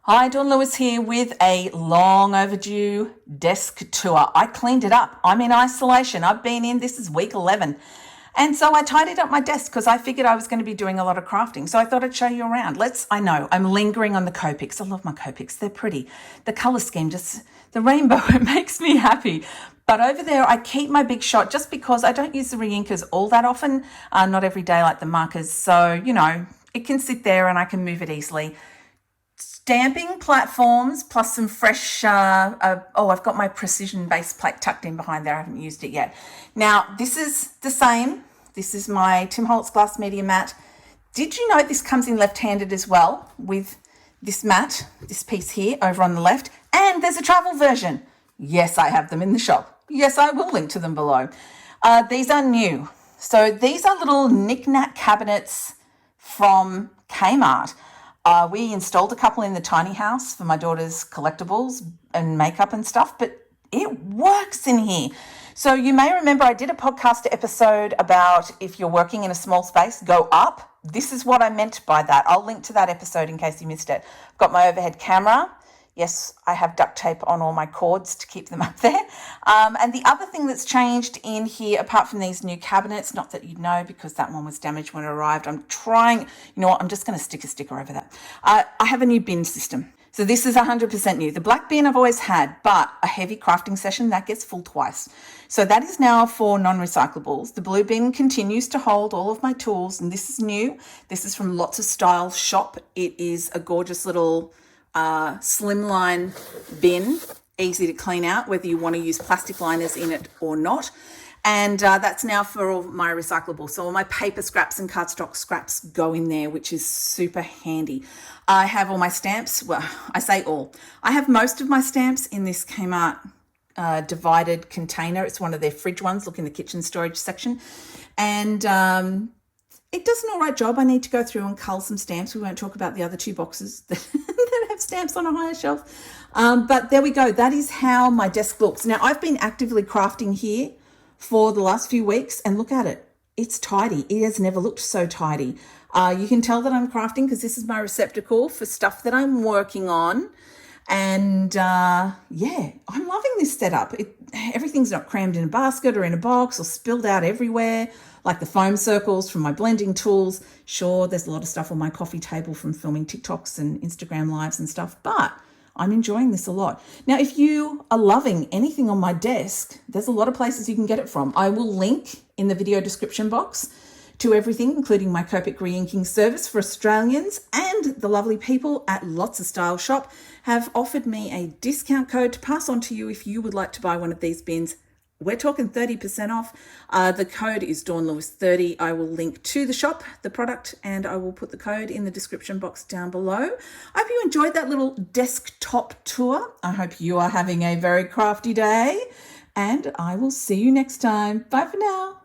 Hi, Dawn Lewis here with a long overdue desk tour. I cleaned it up. I'm in isolation. I've been in, this is week 11. And so I tidied up my desk because I figured I was going to be doing a lot of crafting. So I thought I'd show you around. I know, I'm lingering on the Copics. I love my Copics. They're pretty. The color scheme, just the rainbow, it makes me happy. But over there, I keep my Big Shot just because I don't use the reinkers all that often, not every day like the markers. So, it can sit there and I can move it easily. Stamping platforms plus some fresh, I've got my precision base plate tucked in behind there. I haven't used it yet. Now, this is the same. This is my Tim Holtz glass media mat. Did you know this comes in left-handed as well with this mat, this piece here over on the left? And there's a travel version. Yes, I have them in the shop. Yes, I will link to them below. These are new. So these are little knick-knack cabinets from Kmart. We installed a couple in the tiny house for my daughter's collectibles and makeup and stuff, but it works in here. So you may remember I did a podcast episode about if you're working in a small space, go up. This is what I meant by that. I'll link to that episode in case you missed it. I've got my overhead camera. Yes, I have duct tape on all my cords to keep them up there. And the other thing that's changed in here, apart from these new cabinets, not that you'd know because that one was damaged when it arrived. I'm just going to stick a sticker over that. I have a new bin system. So this is 100% new. The black bin I've always had, but a heavy crafting session, that gets full twice. So that is now for non-recyclables. The blue bin continues to hold all of my tools, and this is new. This is from Lotsa Style shop. It is a gorgeous little slimline bin, easy to clean out, whether you want to use plastic liners in it or not. And that's now for all my recyclables. So all my paper scraps and cardstock scraps go in there, which is super handy. I have all my stamps. Well, I say all. I have most of my stamps in this Kmart divided container. It's one of their fridge ones. Look in the kitchen storage section. And it does an all right job. I need to go through and cull some stamps. We won't talk about the other two boxes that have stamps on a higher shelf. But there we go. That is how my desk looks. Now, I've been actively crafting here for the last few weeks, and look at it. It's tidy. It has never looked so tidy. You can tell that I'm crafting because this is my receptacle for stuff that I'm working on. And I'm loving this setup. Everything's not crammed in a basket or in a box or spilled out everywhere, like the foam circles from my blending tools. Sure, there's a lot of stuff on my coffee table from filming TikToks and Instagram lives and stuff, but I'm enjoying this a lot. Now, if you are loving anything on my desk, there's a lot of places you can get it from. I will link in the video description box to everything, including my Copic re-inking service for Australians, and the lovely people at Lotsa Style shop have offered me a discount code to pass on to you if you would like to buy one of these bins. We're talking 30% off. The code is DawnLewis30. I will link to the shop, the product, and I will put the code in the description box down below. I hope you enjoyed that little desktop tour. I hope you are having a very crafty day, and I will see you next time. Bye for now.